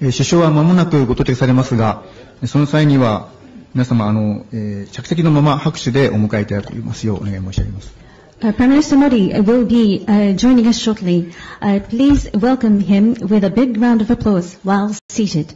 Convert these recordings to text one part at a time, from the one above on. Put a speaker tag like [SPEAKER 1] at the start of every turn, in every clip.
[SPEAKER 1] 首相は間もなくご到着されますが、その際には皆様着席のまま拍手でお迎えいただきますようお願い申し上げます。
[SPEAKER 2] Prime Minister Modi will be joining us shortly. Please welcome him with a big round of applause while seated.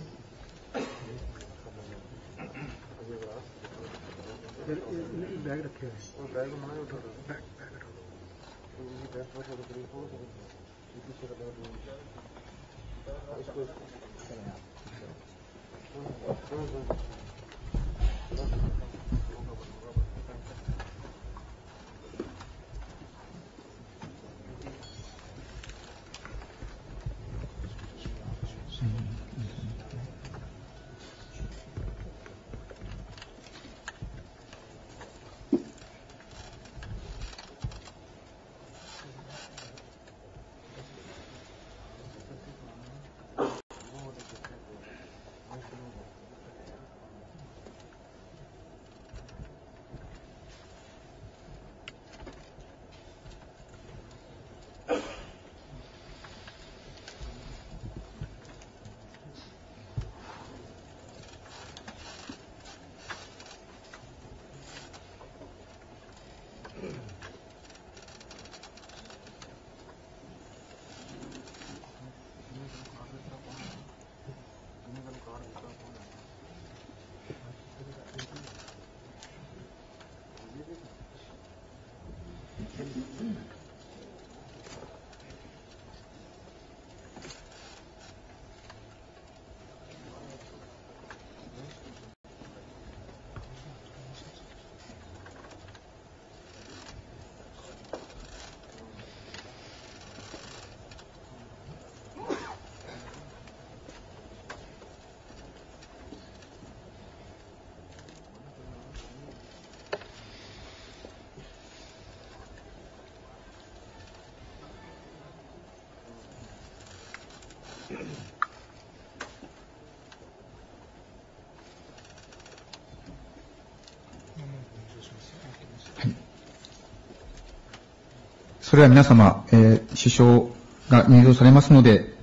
[SPEAKER 1] それでは皆様、首相が入場されますので、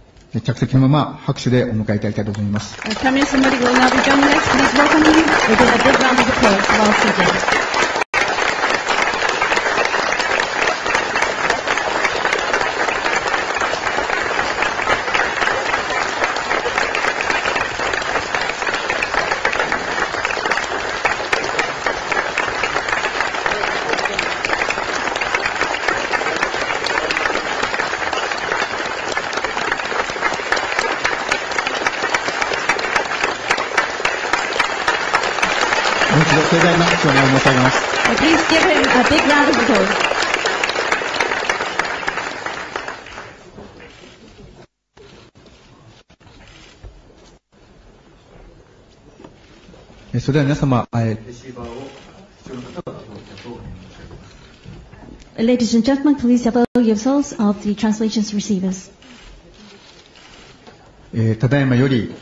[SPEAKER 1] 着席のまま拍手でお迎えいただきたいと思います。
[SPEAKER 2] Prime Minister Modi will now be joining us. Please welcome him with a big round of applause while seated.
[SPEAKER 1] 盛大な拍手を申し上げます。
[SPEAKER 2] Please give him a big round of applause.
[SPEAKER 1] それでは皆様、レシーバーを必要な方は
[SPEAKER 2] Ladies and gentlemen, please avail yourselves of the translations receivers.
[SPEAKER 1] ただいまより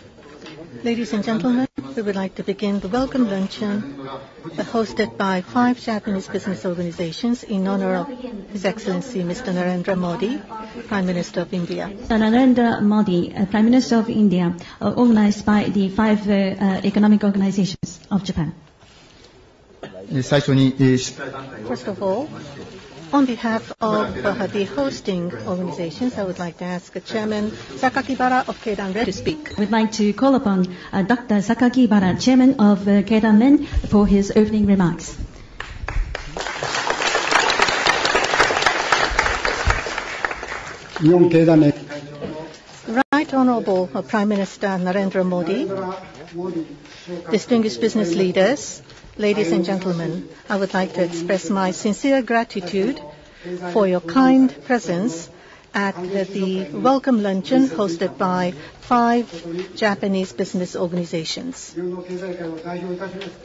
[SPEAKER 3] Ladies and gentlemen, we would like to begin the welcome luncheon hosted by 5 Japanese business organizations in honor of His Excellency Mr. Narendra Modi, Prime Minister of India.
[SPEAKER 2] Narendra Modi, Prime Minister of India, organized by the 5 economic organizations of Japan.
[SPEAKER 1] 最初に
[SPEAKER 3] First of all, on behalf of the hosting organizations, I would like to ask Chairman Sakakibara of Keidan Ren to speak.
[SPEAKER 2] We'd like to call upon Dr. Sakakibara, Chairman of Keidan Ren, for his opening remarks.
[SPEAKER 3] Right Honorable Prime Minister Narendra Modi, distinguished business leaders, ladies and gentlemen, I would like to express my sincere gratitude for your kind presence at the welcome luncheon hosted by 5 Japanese business organizations.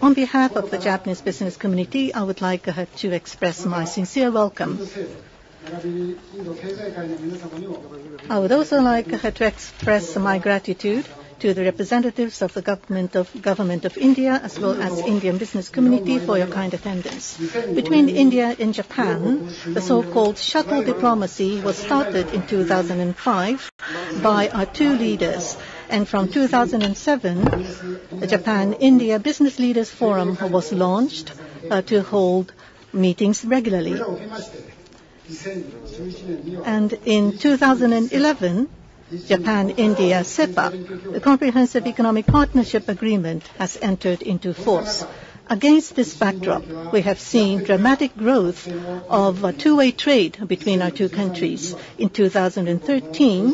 [SPEAKER 3] On behalf of the Japanese business community, I would like to express my sincere welcome. I would also like to express my gratitude to the representatives of the government of India as well as Indian business community for your kind attendance. Between India and Japan, the so-called shuttle diplomacy was started in 2005 by our 2 leaders. And from 2007, the Japan-India Business Leaders Forum was launched to hold meetings regularly. And in 2011, Japan-India CEPA, the Comprehensive Economic Partnership Agreement, has entered into force. Against this backdrop, we have seen dramatic growth of two-way trade between our 2 countries. In 2013,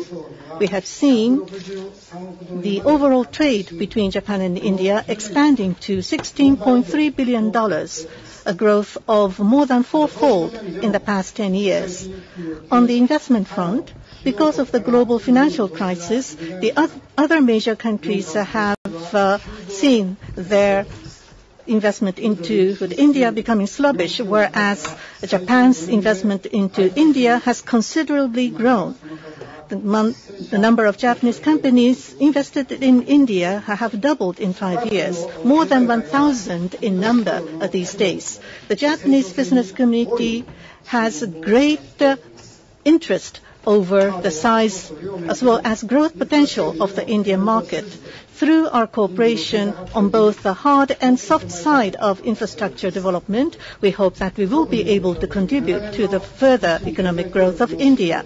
[SPEAKER 3] we have seen the overall trade between Japan and India expanding to $16.3 billion, a growth of more than 4-fold in the past 10 years. On the investment front, because of the global financial crisis, the other major countries have seen their investment into India becoming sluggish, whereas Japan's investment into India has considerably grown. The number of Japanese companies invested in India have doubled in 5 years, more than 1,000 in number these days. The Japanese business community has great interest over the size as well as growth potential of the Indian market. Through our cooperation on both the hard and soft side of infrastructure development, we hope that we will be able to contribute to the further economic growth of India.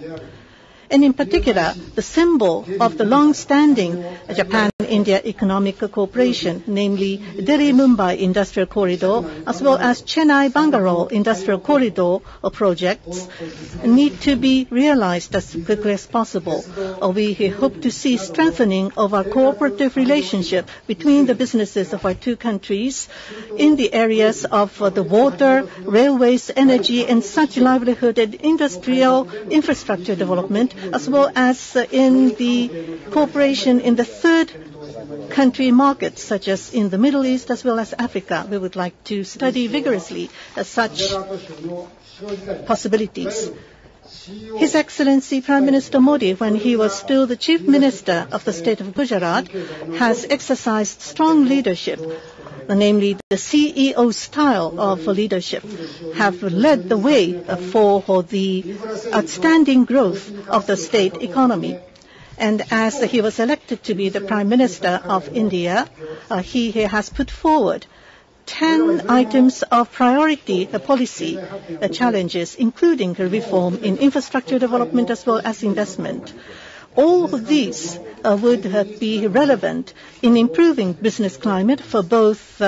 [SPEAKER 3] And in particular, the symbol of the long-standing Japan-India Economic Cooperation, namely Delhi-Mumbai Industrial Corridor, as well as Chennai-Bangalore Industrial Corridor projects, need to be realized as quickly as possible. We hope to see strengthening of our cooperative relationship between the businesses of our 2 countries in the areas of the water, railways, energy, and such livelihood and industrial infrastructure development, as well as in the cooperation in the third country markets, such as in the Middle East as well as Africa. We would like to study vigorously such possibilities. His Excellency Prime Minister Modi, when he was still the Chief Minister of the state of Gujarat, has exercised strong leadership, namely the CEO style of leadership, have led the way for the outstanding growth of the state economy. And as he was elected to be the Prime Minister of India, he has put forward 10 items of priority policy challenges, including reform in infrastructure development as well as investment. All of these would be relevant in improving business climate for both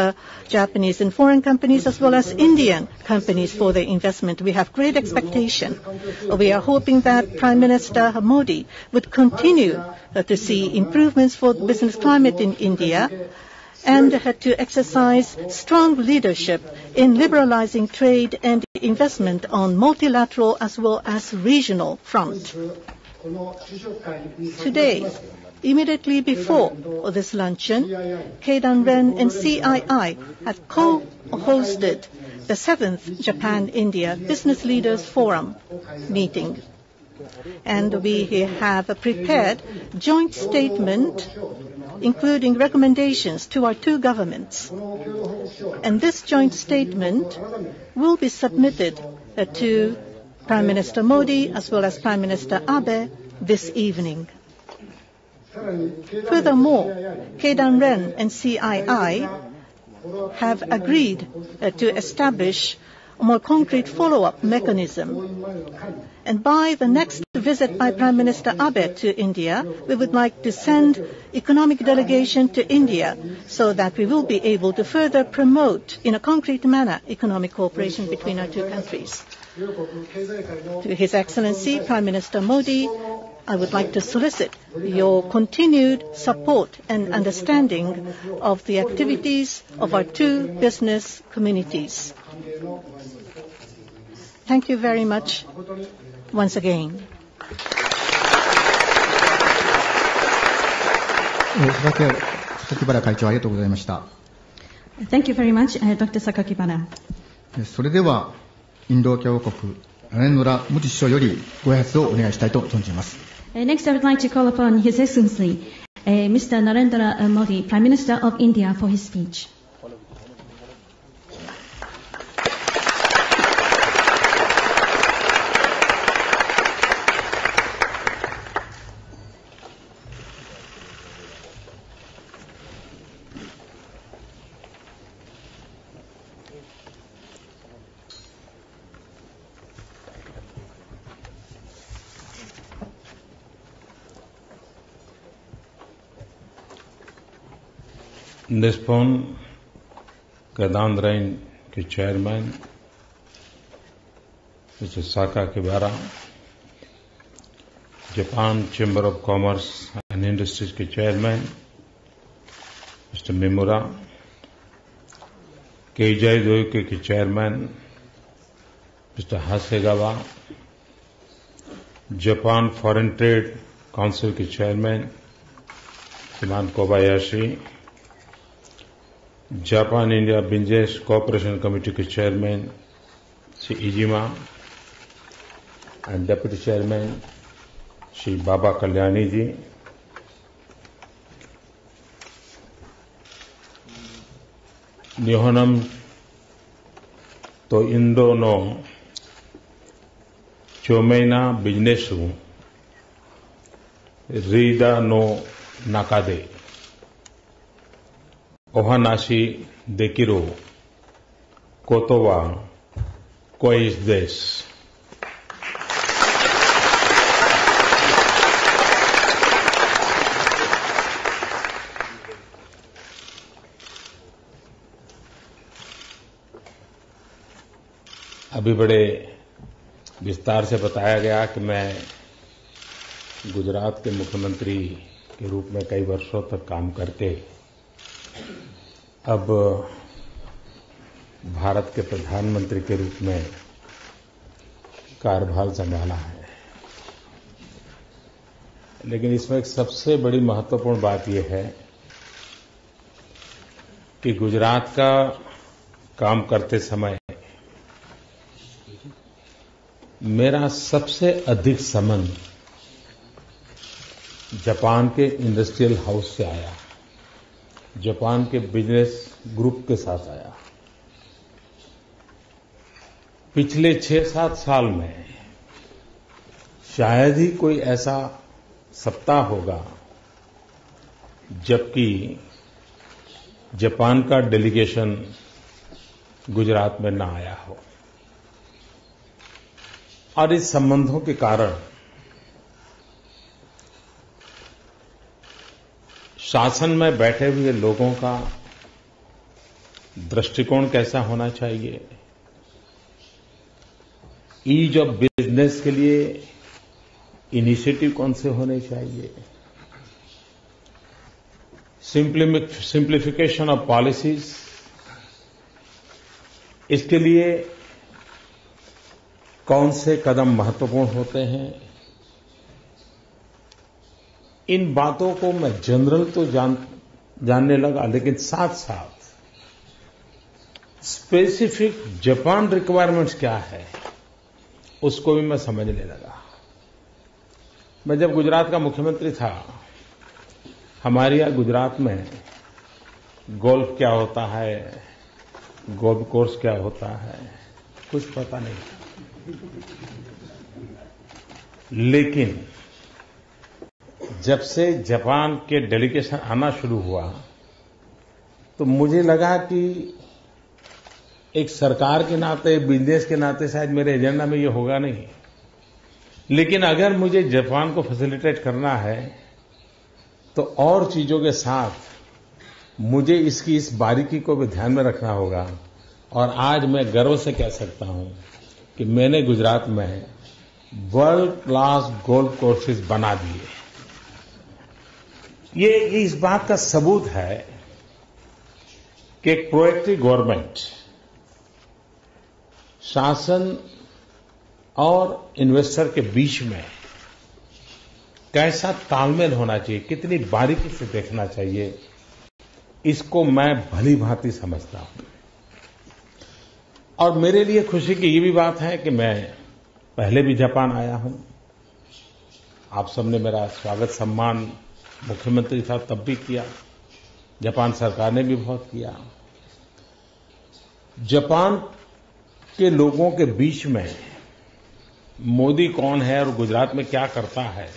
[SPEAKER 3] Japanese and foreign companies as well as Indian companies for their investment. We have great expectation. We are hoping that Prime Minister Modi would continue to see improvements for the business climate in India and to exercise strong leadership in liberalizing trade and investment on multilateral as well as regional front. Today, immediately before this luncheon, Keidan Ren and CII have co-hosted the 7th Japan-India Business Leaders Forum meeting. And we have prepared joint statement including recommendations to our 2 governments. And this joint statement will be submitted to Prime Minister Modi as well as Prime Minister Abe this evening. Furthermore, Keidan Ren and CII have agreed to establish a more concrete follow-up mechanism. And by the next visit by Prime Minister Abe to India, we would like to send economic delegation to India so that we will be able to further promote in a concrete manner economic cooperation between our 2 countries. To His Excellency Prime Minister Modi, I would like to solicit your continued support and understanding of the activities of our 2 business communities. Thank you very much once again.
[SPEAKER 1] 榊原会長ありがとうございました。
[SPEAKER 2] Thank you very much, Dr. Sakakibara.
[SPEAKER 1] それではインド共和国ナレンドラ・モディ首相よりご挨拶をお願いしたいと存じます。
[SPEAKER 2] Next, I would like to call upon His Excellency, Mr. Narendra Modi, Prime Minister of India, for his speech.
[SPEAKER 4] निस्पोन गदांद्राइन के chairman mister Sakakibara, Japan chamber of commerce and industries के chairman mister Mimura, Keizai Doyukai के chairman mister Hasegawa, Japan foreign trade council के chairman श्रीमान Kobayashi, Japan India business cooperation committee के chairman Shri Iijima and deputy chairman Shri Baba Kalyani ji, निहोनम तो इंडो नो चोमेना बिजनेसु रीदा नो नाकादे ओहानाशी देकिरो कोतोवा कोइस देश। अभी बड़े विस्तार से बताया गया कि मैं गुजरात के मुख्यमंत्री के रूप में कई वर्षों तक काम करके अब भारत के प्रधानमंत्री के रूप में कार्यभार संभाला है। लेकिन इसमें एक सबसे बड़ी महत्वपूर्ण बात यह है कि गुजरात का काम करते समय मेरा सबसे अधिक संबंध जापान के इंडस्ट्रियल हाउस से आया, जापान के बिजनेस ग्रुप के साथ आया। पिछले 6-7 साल में शायद ही कोई ऐसा सप्ताह होगा जबकि जापान का डेलीगेशन गुजरात में न आया हो। और इस संबंधों के कारण शासन में बैठे हुए लोगों का दृष्टिकोण कैसा होना चाहिए, ईज ऑफ बिजनेस के लिए इनिशिएटिव कौन से होने चाहिए, सिंप्लीफिकेशन ऑफ पॉलिसीज, इसके लिए कौन से कदम महत्वपूर्ण होते हैं, इन बातों को मैं जनरल तो जानने लगा, लेकिन साथ साथ स्पेसिफिक जापान रिक्वायरमेंट्स क्या है उसको भी मैं समझने लगा। मैं जब गुजरात का मुख्यमंत्री था, हमारे यहां गुजरात में गोल्फ क्या होता है, गोल्फ कोर्स क्या होता है, कुछ पता नहीं। लेकिन जब से जापान के डेलीगेशन आना शुरू हुआ तो मुझे लगा कि एक सरकार के नाते, बिजनेस के नाते शायद मेरे एजेंडा में ये होगा नहीं, लेकिन अगर मुझे जापान को फैसिलिटेट करना है तो और चीजों के साथ मुझे इसकी इस बारीकी को भी ध्यान में रखना होगा। और आज मैं गर्व से कह सकता हूं कि मैंने गुजरात में वर्ल्ड क्लास गोल्फ कोर्सेज बना दिए। ये इस बात का सबूत है कि एक प्रोएक्टिव गवर्नमेंट शासन और इन्वेस्टर के बीच में कैसा तालमेल होना चाहिए, कितनी बारीकी से देखना चाहिए, इसको मैं भली भांति समझता हूं। और मेरे लिए खुशी की ये भी बात है कि मैं पहले भी जापान आया हूं। आप सबने मेरा स्वागत सम्मान मुख्यमंत्री साहब तब भी किया, जापान सरकार ने भी बहुत किया। जापान के लोगों के बीच में मोदी कौन है और गुजरात में क्या करता है,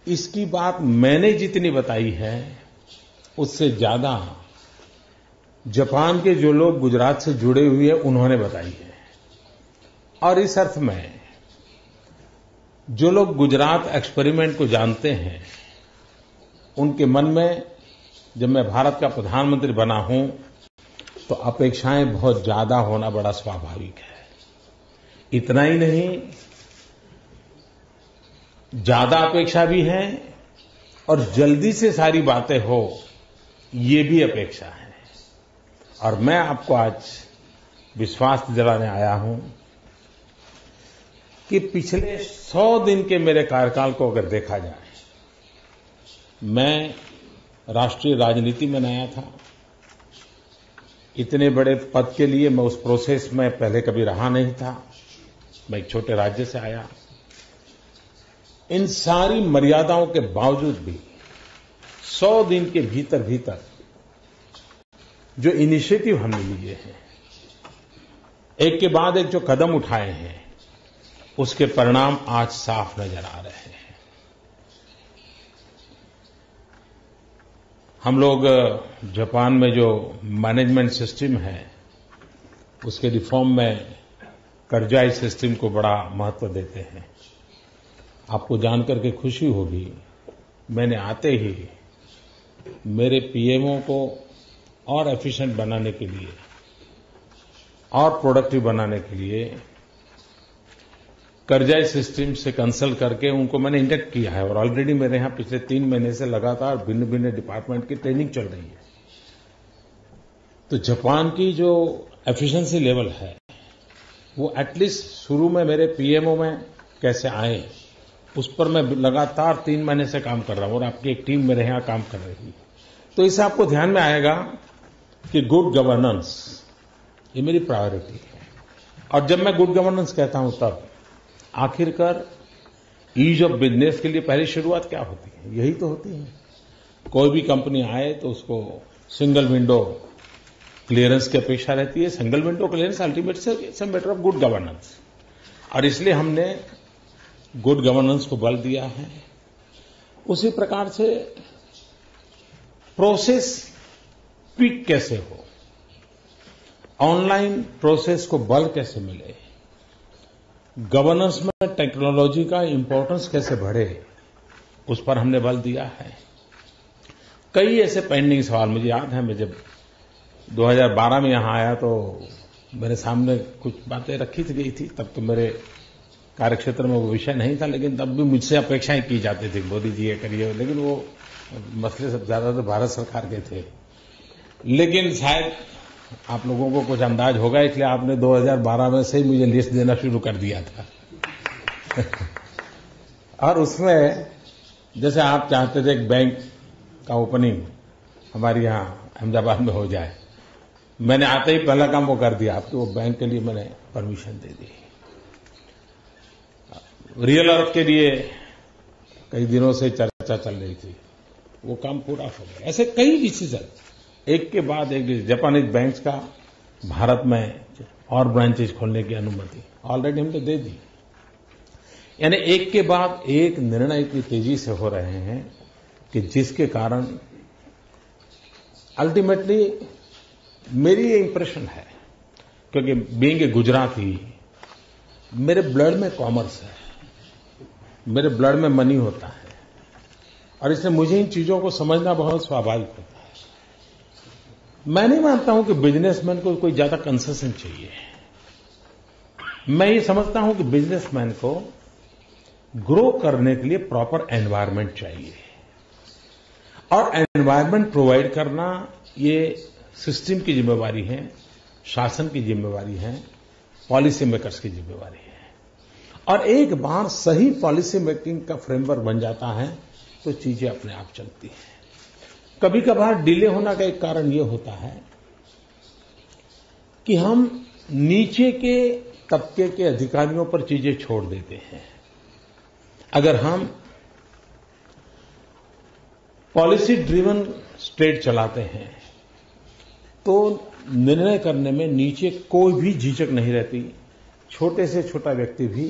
[SPEAKER 4] इसकी बात मैंने जितनी बताई है उससे ज्यादा जापान के जो लोग गुजरात से जुड़े हुए हैं उन्होंने बताई है। और इस अर्थ में जो लोग गुजरात एक्सपेरिमेंट को जानते हैं, उनके मन में जब मैं भारत का प्रधानमंत्री बना हूं तो अपेक्षाएं बहुत ज्यादा होना बड़ा स्वाभाविक है। इतना ही नहीं, ज्यादा अपेक्षा भी है और जल्दी से सारी बातें हो, ये भी अपेक्षा है। और मैं आपको आज विश्वास दिलाने आया हूं कि पिछले 100 दिन के मेरे कार्यकाल को अगर देखा जाए, मैं राष्ट्रीय राजनीति में नया था। इतने बड़े पद के लिए मैं उस प्रोसेस में पहले कभी रहा नहीं था। मैं एक छोटे राज्य से आया। इन सारी मर्यादाओं के बावजूद भी 100 दिन के भीतर भीतर जो इनिशिएटिव हमने लिए हैं, एक के बाद एक जो कदम उठाए हैं, उसके परिणाम आज साफ नजर आ रहे हैं। हम लोग जापान में जो मैनेजमेंट सिस्टम है, उसके रिफॉर्म में कर्जाई सिस्टम को बड़ा महत्व देते हैं। आपको जानकर के खुशी होगी, मैंने आते ही मेरे पीएमओ को और एफिशिएंट बनाने के लिए और प्रोडक्टिव बनाने के लिए कर्जाई सिस्टम से कंसल्ट करके उनको मैंने इंडक्ट किया है। और ऑलरेडी मेरे यहां पिछले 3 महीने से लगातार भिन्न भिन्न डिपार्टमेंट की ट्रेनिंग चल रही है। तो जापान की जो एफिशिएंसी लेवल है, वो एटलीस्ट शुरू में मेरे पीएमओ में कैसे आए, उस पर मैं लगातार 3 महीने से काम कर रहा हूं और आपकी एक टीम मेरे यहां काम कर रही है। तो इससे आपको ध्यान में आएगा कि गुड गवर्नेंस ये मेरी प्रायोरिटी है। और जब मैं गुड गवर्नेंस कहता हूं, तब आखिरकार ईज ऑफ बिजनेस के लिए पहली शुरुआत क्या होती है? यही तो होती है। कोई भी कंपनी आए तो उसको सिंगल विंडो क्लियरेंस की अपेक्षा रहती है। सिंगल विंडो क्लियरेंस अल्टीमेट से it's a matter of good governance. और इसलिए हमने गुड गवर्नेंस को बल दिया है। उसी प्रकार से प्रोसेस क्विक कैसे हो, ऑनलाइन प्रोसेस को बल कैसे मिले, गवर्नेंस में टेक्नोलॉजी का इंपॉर्टेंस कैसे बढ़े, उस पर हमने बल दिया है। कई ऐसे पेंडिंग सवाल, मुझे याद है मैं जब 2012 में यहां आया तो मेरे सामने कुछ बातें रखी गई थी। तब तो मेरे कार्यक्षेत्र में वो विषय नहीं था, लेकिन तब भी मुझसे अपेक्षाएं की जाती थी, मोदी जी ये करिए। लेकिन वो मसले सब ज्यादातर भारत सरकार के थे। लेकिन शायद आप लोगों को कुछ अंदाज होगा, इसलिए आपने 2012 में से ही मुझे लिस्ट देना शुरू कर दिया था। और उसमें जैसे आप चाहते थे एक बैंक का ओपनिंग हमारे यहां अहमदाबाद में हो जाए, मैंने आते ही पहला काम वो कर दिया। आपको वो बैंक के लिए मैंने परमिशन दे दी। रियल अर्थ के लिए कई दिनों से चर्चा चल रही थी, वो काम पूरा हो गया। ऐसे कई डिसीजन एक के बाद एक। जापानीज बैंक्स का भारत में और ब्रांचेज खोलने की अनुमति ऑलरेडी हमने दे दी। यानी एक के बाद एक निर्णय इतनी तेजी से हो रहे हैं कि जिसके कारण अल्टीमेटली मेरी ये इंप्रेशन है, क्योंकि बीइंग ए गुजराती, मेरे ब्लड में कॉमर्स है, मेरे ब्लड में मनी होता है, और इसलिए मुझे इन चीजों को समझना बहुत स्वाभाविक होता है। मैं नहीं मानता हूं कि बिजनेसमैन को कोई ज्यादा कंसेशन चाहिए। मैं ये समझता हूं कि बिजनेसमैन को ग्रो करने के लिए प्रॉपर एनवायरनमेंट चाहिए, और एनवायरनमेंट प्रोवाइड करना ये सिस्टम की जिम्मेवारी है, शासन की जिम्मेवारी है, पॉलिसी मेकर्स की जिम्मेवारी है। और एक बार सही पॉलिसी मेकिंग का फ्रेमवर्क बन जाता है तो चीजें अपने आप चलती हैं। कभी कभार डिले होने का एक कारण ये होता है कि हम नीचे के तबके के अधिकारियों पर चीजें छोड़ देते हैं। अगर हम पॉलिसी ड्रिवन स्टेट चलाते हैं तो निर्णय करने में नीचे कोई भी झिझक नहीं रहती। छोटे से छोटा व्यक्ति भी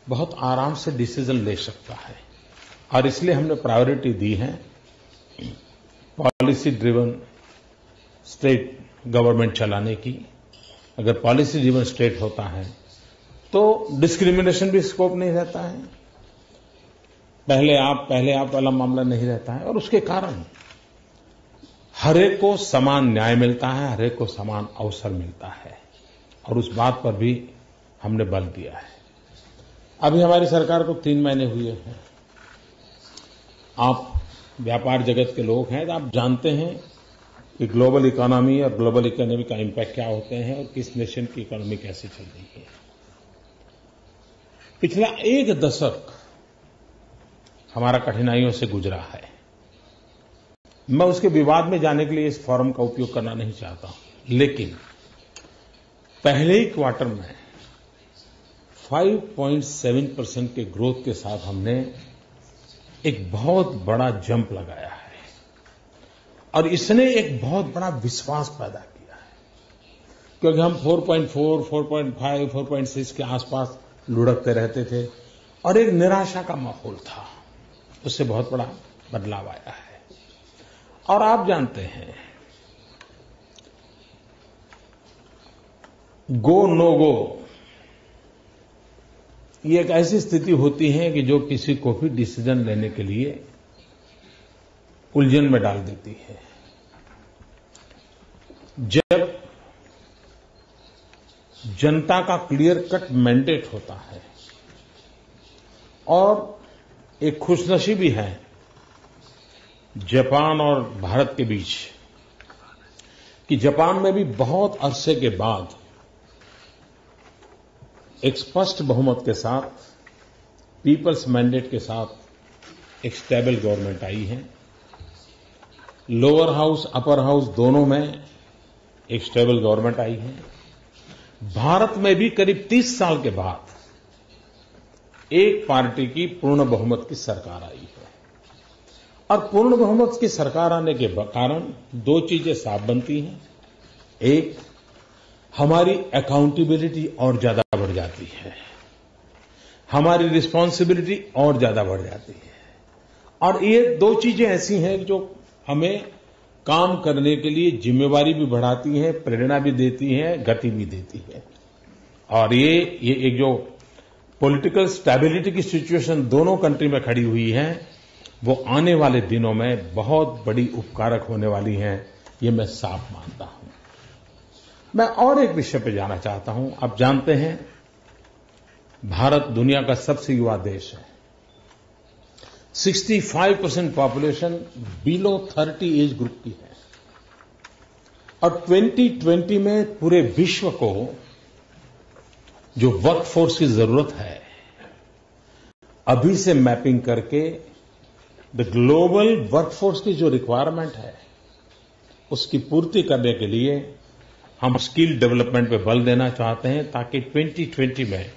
[SPEAKER 4] बहुत आराम से डिसीजन ले सकता है और इसलिए हमने प्रायोरिटी दी है पॉलिसी ड्रिवन स्टेट गवर्नमेंट चलाने की। अगर पॉलिसी ड्रिवन स्टेट होता है तो डिस्क्रिमिनेशन भी स्कोप नहीं रहता है, पहले आप वाला मामला नहीं रहता है और उसके कारण हरेक को समान न्याय मिलता है, हरेक को समान अवसर मिलता है और उस बात पर भी हमने बल दिया है। अभी हमारी सरकार को 3 महीने हुए हैं। आप व्यापार जगत के लोग हैं तो आप जानते हैं कि ग्लोबल इकोनॉमी और ग्लोबल इकोनॉमी का इम्पैक्ट क्या होते हैं और किस नेशन की इकोनॉमी कैसे चल रही है। पिछला 1 दशक हमारा कठिनाइयों से गुजरा है। मैं उसके विवाद में जाने के लिए इस फोरम का उपयोग करना नहीं चाहता हूं, लेकिन पहले ही क्वार्टर में 5.7% के ग्रोथ के साथ हमने एक बहुत बड़ा जंप लगाया है और इसने एक बहुत बड़ा विश्वास पैदा किया है, क्योंकि हम 4.4, 4.5, 4.6 के आसपास लुढ़कते रहते थे और एक निराशा का माहौल था। उससे बहुत बड़ा बदलाव आया है और आप जानते हैं गो नो गो ये एक ऐसी स्थिति होती है कि जो किसी को भी डिसीजन लेने के लिए उलझन में डाल देती है। जब जनता का क्लियर कट मैंडेट होता है और एक खुशनसीबी है जापान और भारत के बीच कि जापान में भी बहुत अरसे के बाद एक स्पष्ट बहुमत के साथ, पीपल्स मैंडेट के साथ एक स्टेबल गवर्नमेंट आई है। लोअर हाउस, अपर हाउस दोनों में एक स्टेबल गवर्नमेंट आई है। भारत में भी करीब 30 साल के बाद एक पार्टी की पूर्ण बहुमत की सरकार आई है और पूर्ण बहुमत की सरकार आने के कारण 2 चीजें साफ बनती हैं। एक, हमारी अकाउंटेबिलिटी और ज्यादा बढ़ जाती है, हमारी रिस्पांसिबिलिटी और ज्यादा बढ़ जाती है और ये 2 चीजें ऐसी हैं जो हमें काम करने के लिए जिम्मेवारी भी बढ़ाती है, प्रेरणा भी देती है, गति भी देती है। और ये एक जो पॉलिटिकल स्टेबिलिटी की सिचुएशन दोनों कंट्री में खड़ी हुई है वो आने वाले दिनों में बहुत बड़ी उपकारक होने वाली है, ये मैं साफ मानता हूं। मैं और एक विषय पे जाना चाहता हूं। आप जानते हैं भारत दुनिया का सबसे युवा देश है। 65% पॉपुलेशन बिलो 30 एज ग्रुप की है और 2020 में पूरे विश्व को जो वर्कफोर्स की जरूरत है, अभी से मैपिंग करके द ग्लोबल वर्कफोर्स की जो रिक्वायरमेंट है उसकी पूर्ति करने के लिए हम स्किल डेवलपमेंट पे बल देना चाहते हैं ताकि 2020 में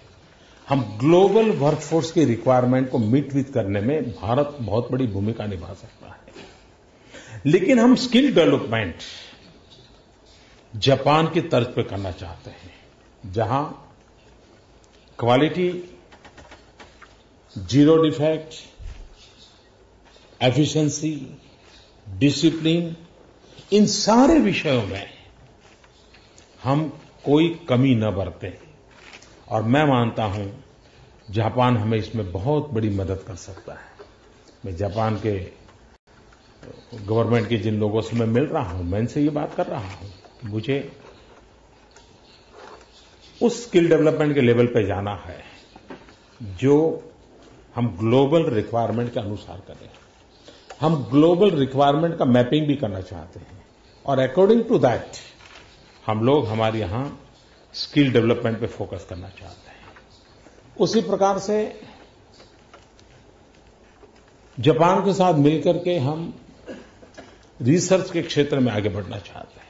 [SPEAKER 4] हम ग्लोबल वर्कफोर्स की रिक्वायरमेंट को मीट विथ करने में भारत बहुत बड़ी भूमिका निभा सकता है। लेकिन हम स्किल डेवलपमेंट जापान की तर्ज पे करना चाहते हैं, जहां quality, zero defect, efficiency, discipline, इन सारे विषयों में हम कोई कमी न बरतें और मैं मानता हूं जापान हमें इसमें बहुत बड़ी मदद कर सकता है। मैं जापान के गवर्नमेंट के जिन लोगों से मैं मिल रहा हूं, मैं इनसे ये बात कर रहा हूं, मुझे उस स्किल डेवलपमेंट के लेवल पे जाना है जो हम ग्लोबल रिक्वायरमेंट के अनुसार करें। हम ग्लोबल रिक्वायरमेंट का मैपिंग भी करना चाहते हैं और अकॉर्डिंग टू दैट हम लोग हमारे यहां स्किल डेवलपमेंट पे फोकस करना चाहते हैं। उसी प्रकार से जापान के साथ मिलकर के हम रिसर्च के क्षेत्र में आगे बढ़ना चाहते हैं।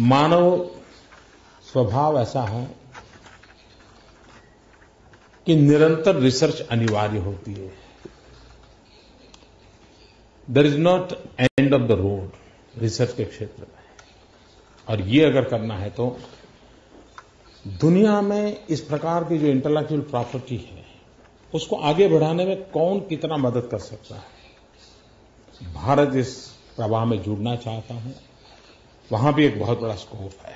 [SPEAKER 4] मानव स्वभाव ऐसा है कि निरंतर रिसर्च अनिवार्य होती है। There is not end of the road research के क्षेत्र में, और ये अगर करना है तो दुनिया में इस प्रकार की जो इंटेलेक्चुअल प्रॉपर्टी है उसको आगे बढ़ाने में कौन कितना मदद कर सकता है। भारत इस प्रवाह में जुड़ना चाहता हूं, वहां भी एक बहुत बड़ा स्कोप है।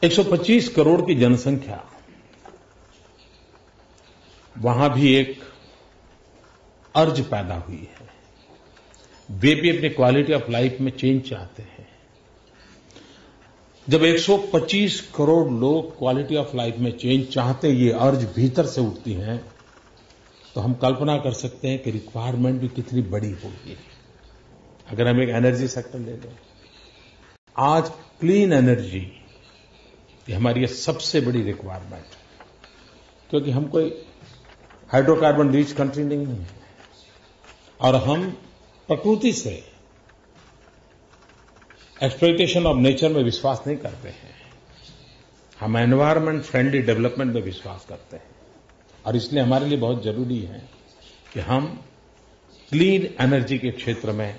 [SPEAKER 4] 125 करोड़ की जनसंख्या, वहां भी एक अर्ज पैदा हुई है। वे भी अपनी क्वालिटी ऑफ लाइफ में चेंज चाहते हैं। जब 125 करोड़ लोग क्वालिटी ऑफ लाइफ में चेंज चाहते, ये अर्ज भीतर से उठती हैं, तो हम कल्पना कर सकते हैं कि रिक्वायरमेंट भी कितनी बड़ी होगी। अगर हम एक एनर्जी सेक्टर ले लें, आज क्लीन एनर्जी ये हमारी सबसे बड़ी रिक्वायरमेंट, क्योंकि हम कोई हाइड्रोकार्बन रिच कंट्री नहीं है और हम प्रकृति से एक्सप्लॉयटेशन ऑफ नेचर में विश्वास नहीं करते हैं। हम एनवायरमेंट फ्रेंडली डेवलपमेंट में विश्वास करते हैं, और इसलिए हमारे लिए बहुत जरूरी है कि हम क्लीन एनर्जी के क्षेत्र में,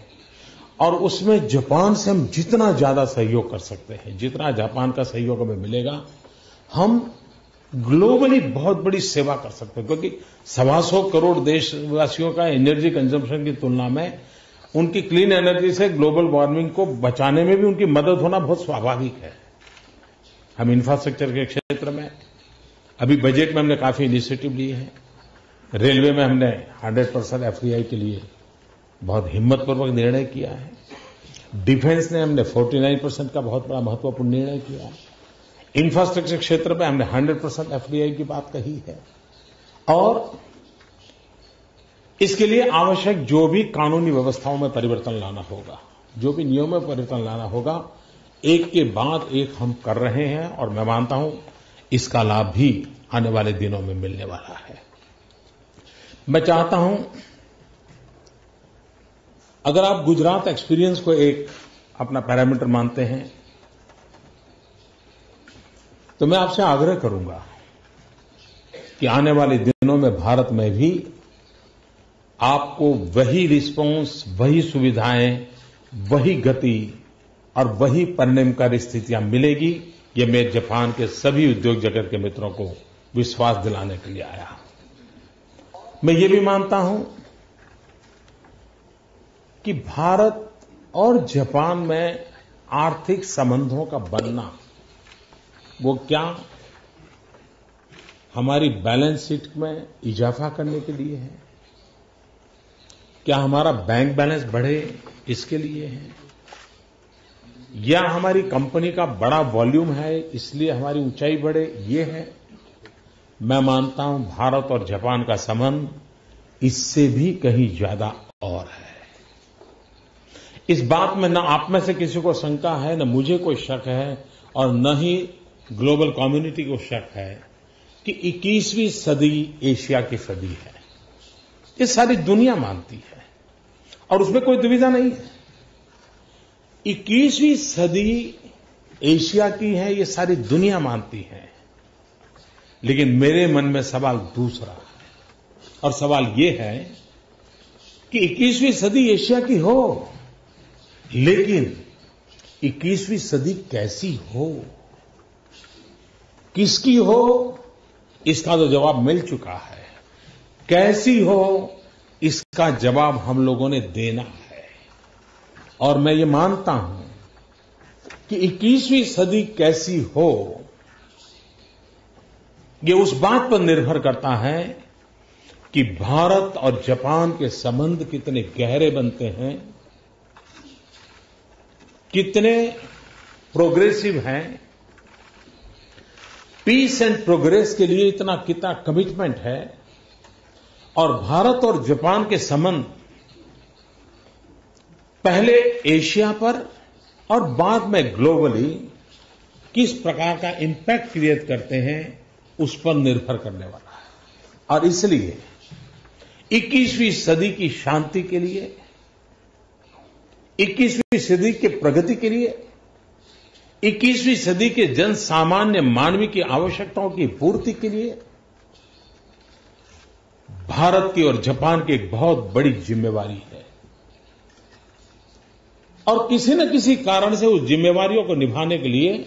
[SPEAKER 4] और उसमें जापान से हम जितना ज्यादा सहयोग कर सकते हैं, जितना जापान का सहयोग हमें मिलेगा, हम ग्लोबली बहुत बड़ी सेवा कर सकते हैं। क्योंकि 125 करोड़ देशवासियों का एनर्जी कंजम्पशन की तुलना में उनकी क्लीन एनर्जी से ग्लोबल वार्मिंग को बचाने में भी उनकी मदद होना बहुत स्वाभाविक है। हम इंफ्रास्ट्रक्चर के क्षेत्र में अभी बजट में हमने काफी इनिशिएटिव लिए हैं। रेलवे में हमने 100% एफडीआई के लिए बहुत हिम्मतपूर्वक निर्णय किया है। डिफेंस ने हमने 49% का बहुत बड़ा महत्वपूर्ण निर्णय किया है। इंफ्रास्ट्रक्चर क्षेत्र में हमने 100% एफडीआई की बात कही है, और इसके लिए आवश्यक जो भी कानूनी व्यवस्थाओं में परिवर्तन लाना होगा, जो भी नियमों में परिवर्तन लाना होगा, एक के बाद एक हम कर रहे हैं, और मैं मानता हूं इसका लाभ भी आने वाले दिनों में मिलने वाला है। मैं चाहता हूं, अगर आप गुजरात एक्सपीरियंस को एक अपना पैरामीटर मानते हैं, तो मैं आपसे आग्रह करूंगा कि आने वाले दिनों में भारत में भी आपको वही रिस्पांस, वही सुविधाएं, वही गति और वही परिणामकारी स्थितियां मिलेगी। ये मैं जापान के सभी उद्योग जगत के मित्रों को विश्वास दिलाने के लिए आया। मैं ये भी मानता हूं कि भारत और जापान में आर्थिक संबंधों का बनना, वो क्या हमारी बैलेंस शीट में इजाफा करने के लिए है, क्या हमारा बैंक बैलेंस बढ़े इसके लिए है, या हमारी कंपनी का बड़ा वॉल्यूम है इसलिए हमारी ऊंचाई बढ़े, ये है। मैं मानता हूं भारत और जापान का संबंध इससे भी कहीं ज्यादा और है। इस बात में न आप में से किसी को शंका है, न मुझे कोई शक है, और न ही ग्लोबल कम्युनिटी को शक है कि 21वीं सदी एशिया की सदी है। ये सारी दुनिया मानती है और उसमें कोई दुविधा नहीं है। 21वीं सदी एशिया की है, ये सारी दुनिया मानती है। लेकिन मेरे मन में सवाल दूसरा है, और सवाल ये है कि 21वीं सदी एशिया की हो, लेकिन 21वीं सदी कैसी हो, किसकी हो, इसका तो जवाब मिल चुका है। कैसी हो, इसका जवाब हम लोगों ने देना है। और मैं ये मानता हूं कि 21वीं सदी कैसी हो, ये उस बात पर निर्भर करता है कि भारत और जापान के संबंध कितने गहरे बनते हैं, कितने प्रोग्रेसिव हैं, पीस एंड प्रोग्रेस के लिए कितना कमिटमेंट है, और भारत और जापान के संबंध पहले एशिया पर और बाद में ग्लोबली किस प्रकार का इम्पैक्ट क्रिएट करते हैं उस पर निर्भर करने वाला है। और इसलिए 21वीं सदी की शांति के लिए, 21वीं सदी के प्रगति के लिए, 21वीं सदी के जन सामान्य मानवी की आवश्यकताओं की पूर्ति के लिए भारत की और जापान की एक बहुत बड़ी जिम्मेवारी है। और किसी न किसी कारण से उस जिम्मेवारियों को निभाने के लिए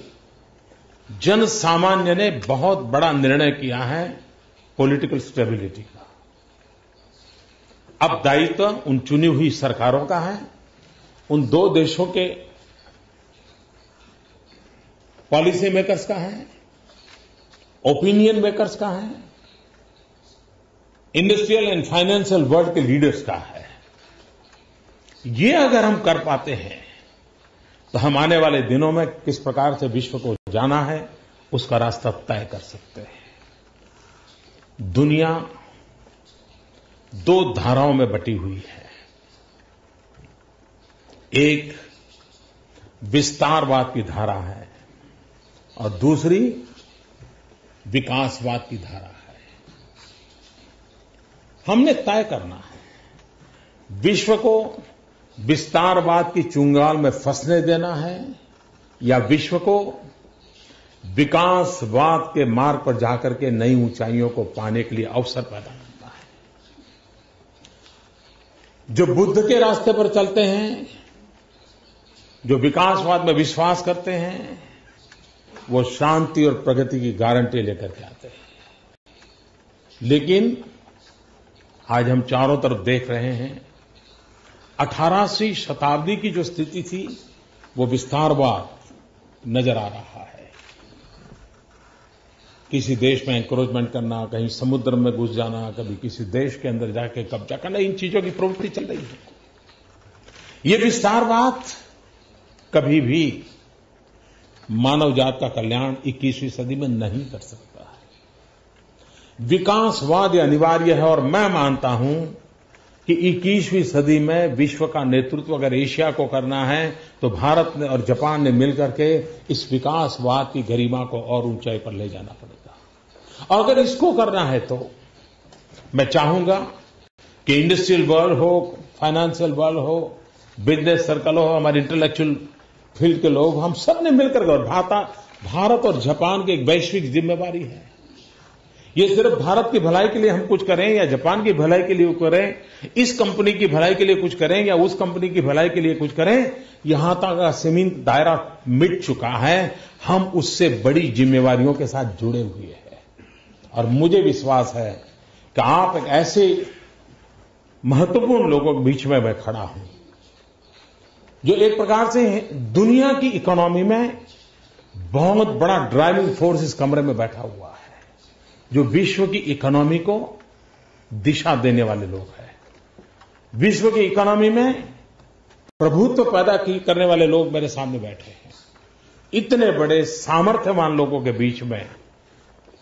[SPEAKER 4] जन सामान्य ने बहुत बड़ा निर्णय किया है पॉलिटिकल स्टेबिलिटी का। अब दायित्व उन चुनी हुई सरकारों का है, उन दो देशों के पॉलिसी मेकर्स का है, ओपिनियन मेकर्स का है, इंडस्ट्रियल एंड फाइनेंशियल वर्ल्ड के लीडर्स का है। ये अगर हम कर पाते हैं तो हम आने वाले दिनों में किस प्रकार से विश्व को जाना है उसका रास्ता तय कर सकते हैं। दुनिया दो धाराओं में बटी हुई है। एक विस्तारवाद की धारा है और दूसरी विकासवाद की धारा है। हमने तय करना है विश्व को विस्तारवाद की चुंगाल में फंसने देना है या विश्व को विकासवाद के मार्ग पर जाकर के नई ऊंचाइयों को पाने के लिए अवसर पैदा करना है। जो बुद्ध के रास्ते पर चलते हैं, जो विकासवाद में विश्वास करते हैं, वो शांति और प्रगति की गारंटी लेकर के आते हैं। लेकिन आज हम चारों तरफ देख रहे हैं 18वीं शताब्दी की जो स्थिति थी वो विस्तारवाद नजर आ रहा है। किसी देश में एंक्रोचमेंट करना, कहीं समुद्र में घुस जाना, कभी किसी देश के अंदर जाके कब्जा करना, इन चीजों की प्रवृत्ति चल रही है। ये विस्तारवाद कभी भी मानव जात का कल्याण 21वीं सदी में नहीं कर सकता है। विकासवाद अनिवार्य है और मैं मानता हूं कि 21वीं सदी में विश्व का नेतृत्व अगर एशिया को करना है तो भारत ने और जापान ने मिलकर के इस विकासवाद की गरिमा को और ऊंचाई पर ले जाना पड़ेगा। और अगर इसको करना है तो मैं चाहूंगा कि इंडस्ट्रियल वर्ल्ड हो, फाइनेंशियल वर्ल्ड हो, बिजनेस सर्कल हो, हमारे इंटेलेक्चुअल फील्ड के लोग, हम सब ने मिलकर और भारत और जापान की एक वैश्विक जिम्मेवारी है। ये सिर्फ भारत की भलाई के लिए हम कुछ करें या जापान की भलाई के लिए करें, इस कंपनी की भलाई के लिए कुछ करें या उस कंपनी की भलाई के लिए कुछ करें, यहां तक का सीमित दायरा मिट चुका है। हम उससे बड़ी जिम्मेवारियों के साथ जुड़े हुए हैं और मुझे विश्वास है कि आप एक ऐसे महत्वपूर्ण लोगों के बीच में मैं खड़ा हूं जो एक प्रकार से दुनिया की इकोनॉमी में बहुत बड़ा ड्राइविंग फोर्स इस कमरे में बैठा हुआ है, जो विश्व की इकोनॉमी को दिशा देने वाले लोग हैं। विश्व की इकोनॉमी में प्रभुत्व पैदा करने वाले लोग मेरे सामने बैठे हैं। इतने बड़े सामर्थ्यवान लोगों के बीच में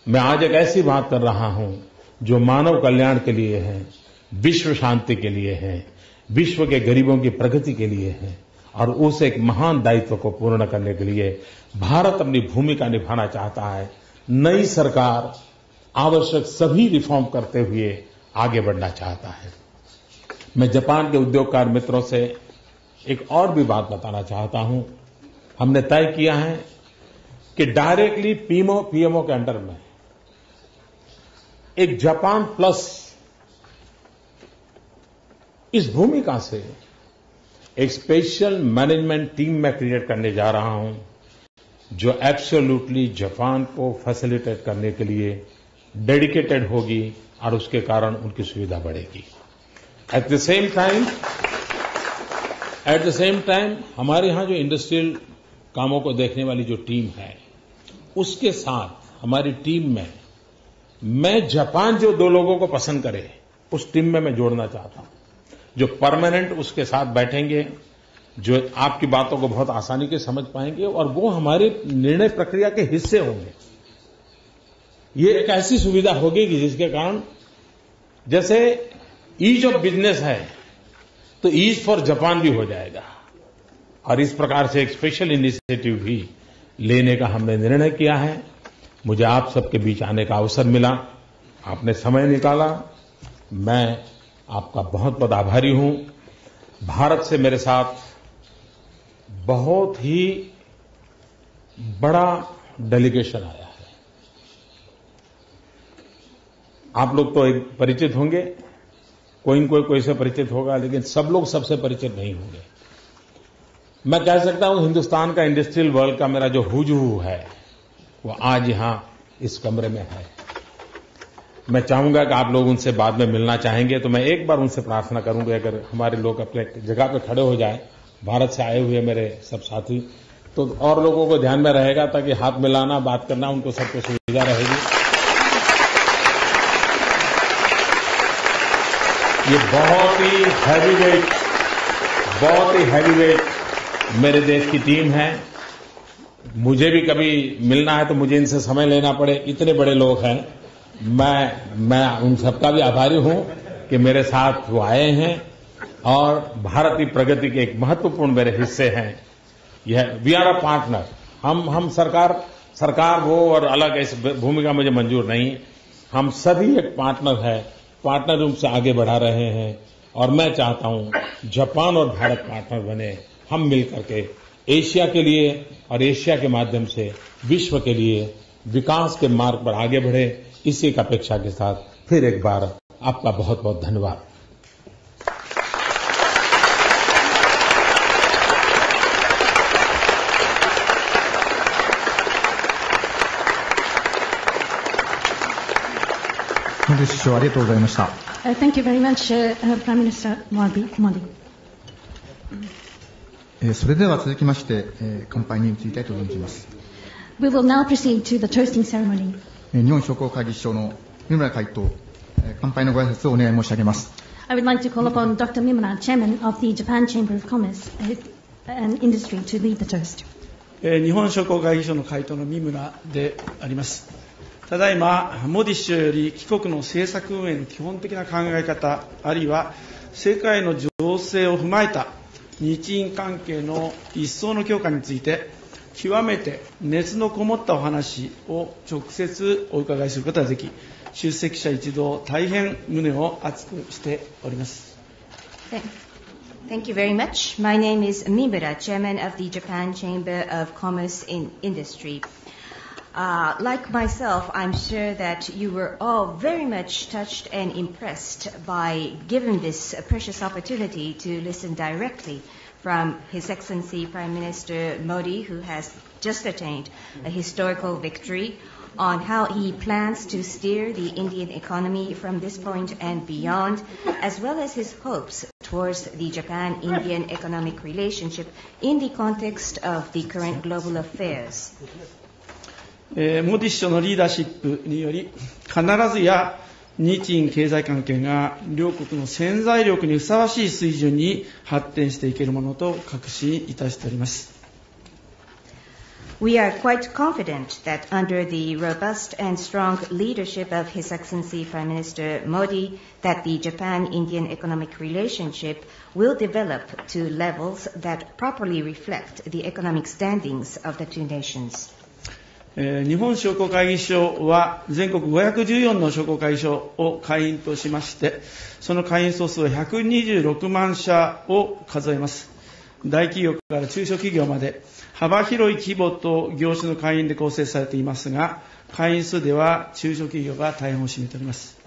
[SPEAKER 4] मैं आज एक ऐसी बात कर रहा हूं जो मानव कल्याण के लिए है, विश्व शांति के लिए है, विश्व के गरीबों की प्रगति के लिए है और उस एक महान दायित्व को पूर्ण करने के लिए भारत अपनी भूमिका निभाना चाहता है। नई सरकार आवश्यक सभी रिफॉर्म करते हुए आगे बढ़ना चाहता है। मैं जापान के उद्योगकार मित्रों से एक और भी बात बताना चाहता हूं। हमने तय किया है कि डायरेक्टली पीएमओ के अंडर में एक जापान प्लस इस भूमिका से एक स्पेशल मैनेजमेंट टीम में क्रिएट करने जा रहा हूं जो एब्सोल्युटली जापान को फैसिलिटेट करने के लिए डेडिकेटेड होगी और उसके कारण उनकी सुविधा बढ़ेगी। एट द सेम टाइम हमारे यहां जो इंडस्ट्रियल कामों को देखने वाली जो टीम है उसके साथ हमारी टीम में मैं जापान जो दो लोगों को पसंद करे उस टीम में मैं जोड़ना चाहता हूं, जो परमानेंट उसके साथ बैठेंगे, जो आपकी बातों को बहुत आसानी से समझ पाएंगे और वो हमारी निर्णय प्रक्रिया के हिस्से होंगे। ये एक ऐसी सुविधा होगी कि जिसके कारण जैसे ईज ऑफ बिजनेस है तो ईज फॉर जापान भी हो जाएगा और इस प्रकार से एक स्पेशल इनिशिएटिव भी लेने का हमने निर्णय किया है। मुझे आप सबके बीच आने का अवसर मिला, आपने समय निकाला, मैं आपका बहुत बहुत आभारी हूं। भारत से मेरे साथ बहुत ही बड़ा डेलीगेशन आया है। आप लोग तो परिचित होंगे, कोई से परिचित होगा, लेकिन सब लोग सबसे परिचित नहीं होंगे। मैं कह सकता हूं हिंदुस्तान का इंडस्ट्रियल वर्ल्ड का मेरा जो हुजहू है वो आज यहां इस कमरे में है। मैं चाहूंगा कि आप लोग उनसे बाद में मिलना चाहेंगे तो मैं एक बार उनसे प्रार्थना करूंगा, अगर हमारे लोग अपने जगह पे खड़े हो जाएं, भारत से आए हुए मेरे सब साथी, तो और लोगों को ध्यान में रहेगा, ताकि हाथ मिलाना, बात करना उनको सबको सुविधा रहेगी। ये बहुत ही हैवीवेट मेरे देश की टीम है। मुझे भी कभी मिलना है तो मुझे इनसे समय लेना पड़े, इतने बड़े लोग हैं। मैं उन सबका भी आभारी हूं कि मेरे साथ वो आए हैं और भारत की प्रगति के एक महत्वपूर्ण मेरे हिस्से हैं। यह वी आर अ पार्टनर। हम सरकार वो और अलग इस भूमिका मुझे मंजूर नहीं। हम सभी एक पार्टनर है, पार्टनर रूप से आगे बढ़ा रहे हैं और मैं चाहता हूं जापान और भारत पार्टनर बने, हम मिलकर के एशिया के लिए और एशिया के माध्यम से विश्व के लिए विकास के मार्ग पर आगे बढ़े। इसी एक अपेक्षा के साथ फिर एक बार आपका बहुत बहुत धन्यवाद।
[SPEAKER 2] Thank you very much, Prime Minister Modi.
[SPEAKER 1] それでは続きまして、乾杯に移りたいと存じます。
[SPEAKER 2] We will now proceed to the toasting ceremony.
[SPEAKER 1] 日本商工会議所の三村会頭、乾杯のご挨拶をお願い申し上げます。
[SPEAKER 2] I would like to call upon Dr. Mimura, Chairman of the Japan Chamber of Commerce and Industry, to lead the toast.
[SPEAKER 5] 日本商工会議所の会頭の三村であります。ただいまモディ首相より帰国の政策運営の基本的な考え方、あるいは世界の情勢を踏まえた日印関係の一層の強化について極めて熱のこもったお話を直接お伺いすることができ、出席者一同大変胸を熱くしております。
[SPEAKER 6] Thank you very much. My name is Mimura, Chairman of the Japan Chamber of Commerce and Industry. Like myself, I'm sure that you were all very much touched and impressed by given this precious opportunity to listen directly from His Excellency Prime Minister Modi, who has just attained a historical victory, on how he plans to steer the Indian economy from this point and beyond, as well as his hopes towards the Japan-Indian economic relationship in the context of the current global affairs.
[SPEAKER 5] モディ首相のリーダーシップにより必ずや日印経済関係が両国の潜在力にふさわしい水準に発展していけるものと確信いたしております。
[SPEAKER 6] We are quite confident that under the robust and strong leadership of His Excellency Prime Minister Modi, that the Japan-Indian economic relationship will develop to levels that properly reflect the economic standings of the two nations.
[SPEAKER 5] 日本商工会議所は全国514の商工会議所を会員としまして、その会員総数は126万社を数えます。大企業から中小企業まで幅広い規模と業種の会員で構成されていますが、会員数では中小企業が大半を占めております。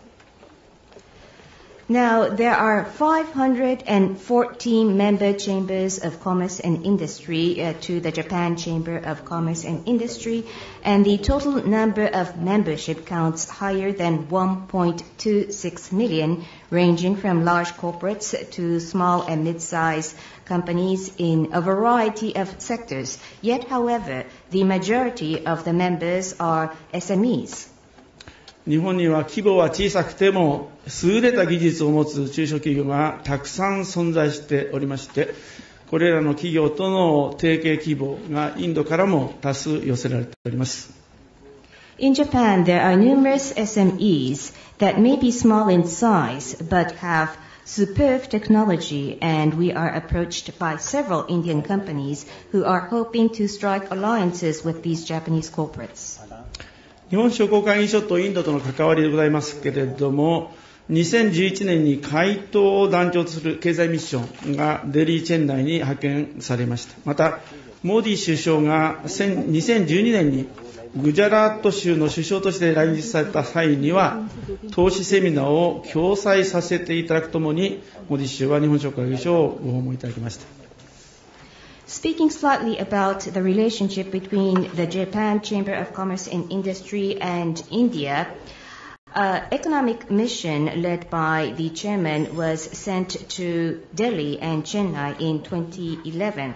[SPEAKER 6] Now, there are 514 member chambers of commerce and industry to the Japan Chamber of Commerce and Industry, and the total number of membership counts higher than 1.26 million, ranging from large corporates to small and mid-sized companies in a variety of sectors. Yet, however, the majority of the members are SMEs.
[SPEAKER 5] 日本には規模は小さくても優れた技術を持つ中小企業がたくさん存在しておりまして、これらの企業との提携希望がインドからも多数寄せられております。
[SPEAKER 6] In Japan, there are numerous SMEs that may be small in size but have superb technology, and we are approached by several Indian companies who are hoping to strike alliances with these Japanese corporates.
[SPEAKER 5] 日本商工会議所とインドとの関わりでございますけれども、2011年に海島を団長とする経済ミッションがデリー・チェン内に派遣されました。また、モディ首相が2012年にグジャラート州の首相として来日された際には、投資セミナーを共催させていただくともに、モディ首相は日本商工会議所をご訪問いただきました。
[SPEAKER 6] Speaking slightly about the relationship between the Japan Chamber of Commerce and Industry and India, an economic mission led by the chairman was sent to Delhi and Chennai in 2011.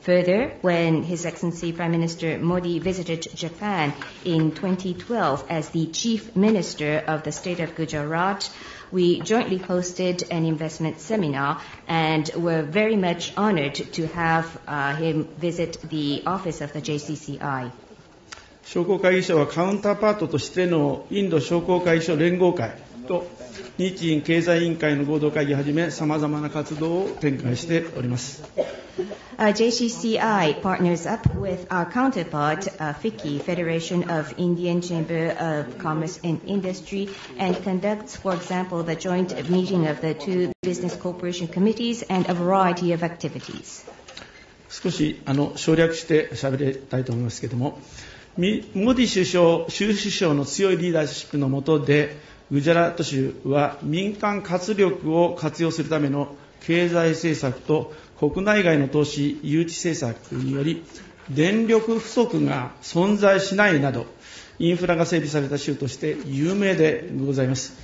[SPEAKER 6] Further, when His Excellency Prime Minister Modi visited Japan in 2012 as the Chief Minister of the state of Gujarat, we jointly hosted an investment seminar and were very much honored to have him visit the office of the JCCI.
[SPEAKER 5] 商工会議所はカウンターパートとしてのインド商工会議所連合会と日印経済委員会の合同会議をはじめ様々な活動を展開しております。
[SPEAKER 6] JCCI partners up with our counterpart, FICCI, Federation of Indian Chamber of Commerce and Industry, and conducts, for example, the joint meeting of the two business corporation committees and a variety of activities.
[SPEAKER 5] 少し省略して喋りたいと思いますけれども、モディ州首相の強いリーダーシップの下で、グジャラート州は民間活力を活用するための経済政策と国内外の投資誘致政策により電力不足が存在しないなどインフラが整備された州として有名でございます。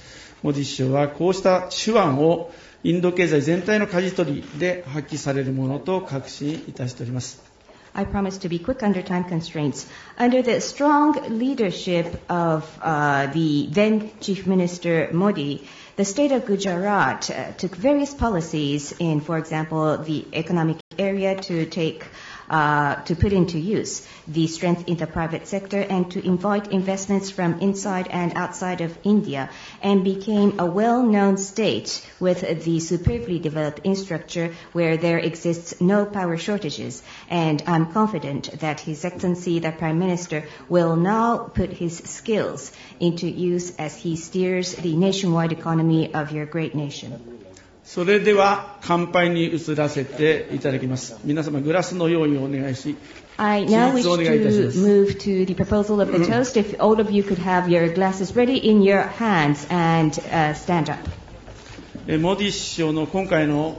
[SPEAKER 5] モディ首相はこうした手腕をインド経済全体の舵取りで発揮されるものと確信いたしております。
[SPEAKER 6] I promise to be quick under time constraints. Under the strong leadership of the then Chief Minister Modi, the state of Gujarat took various policies in, for example, the economic area to put into use the strength in the private sector and to invite investments from inside and outside of India, and became a well-known state with the superbly developed infrastructure where there exists no power shortages. And I'm confident that His Excellency the Prime Minister will now put his skills into use as he steers the nationwide economy of your great nation.
[SPEAKER 5] それでは乾杯に移らせていただきます。皆様グラスの用意をお願いし、
[SPEAKER 6] I now wish to move to the proposal of the toast. If all of you could have your glasses ready in your hands and stand up.
[SPEAKER 5] モディ首相の今回の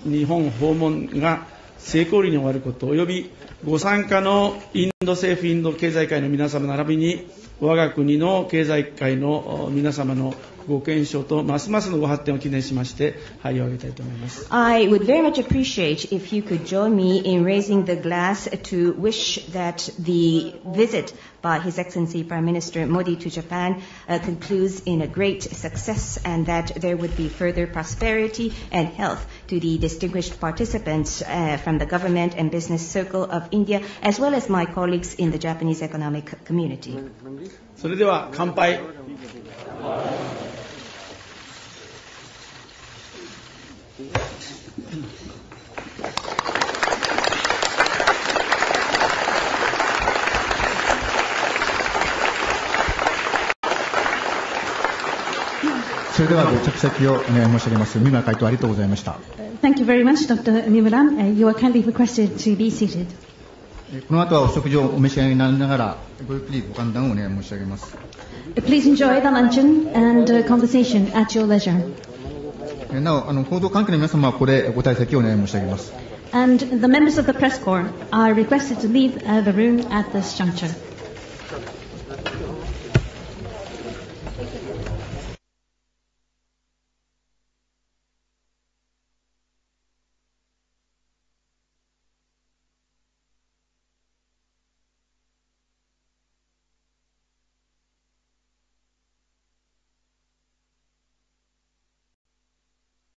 [SPEAKER 5] 日本訪問が成功裏に終わること及びご参加のインド政府インド経済界の皆様並びに我が国の経済界の皆様のご健勝とますますのご発展を記念しまして杯をあげたいと思います。
[SPEAKER 6] I would very much appreciate if you could join me in raising the glass to wish that the visit by His Excellency Prime Minister Modi to Japan concludes in a great success, and that there would be further prosperity and health to the distinguished participants from the government and business circle of India, as well as my colleagues in the Japanese economic community.
[SPEAKER 5] それでは乾杯。
[SPEAKER 1] それではご着席をお願い申し上げます。三村会頭ありがとうございました。
[SPEAKER 2] Thank you very much, Dr. Mimura. You are kindly requested to be seated.
[SPEAKER 1] この後はお食事をお召し上がりになりながらごゆっくりご歓談をお願い申し上げます。
[SPEAKER 2] Please enjoy the luncheon and conversation at your leisure.
[SPEAKER 1] なお、報道関係の皆様はここでご退席をお願い申し上げます。
[SPEAKER 2] And the members of the press corps are requested to leave the room at this juncture.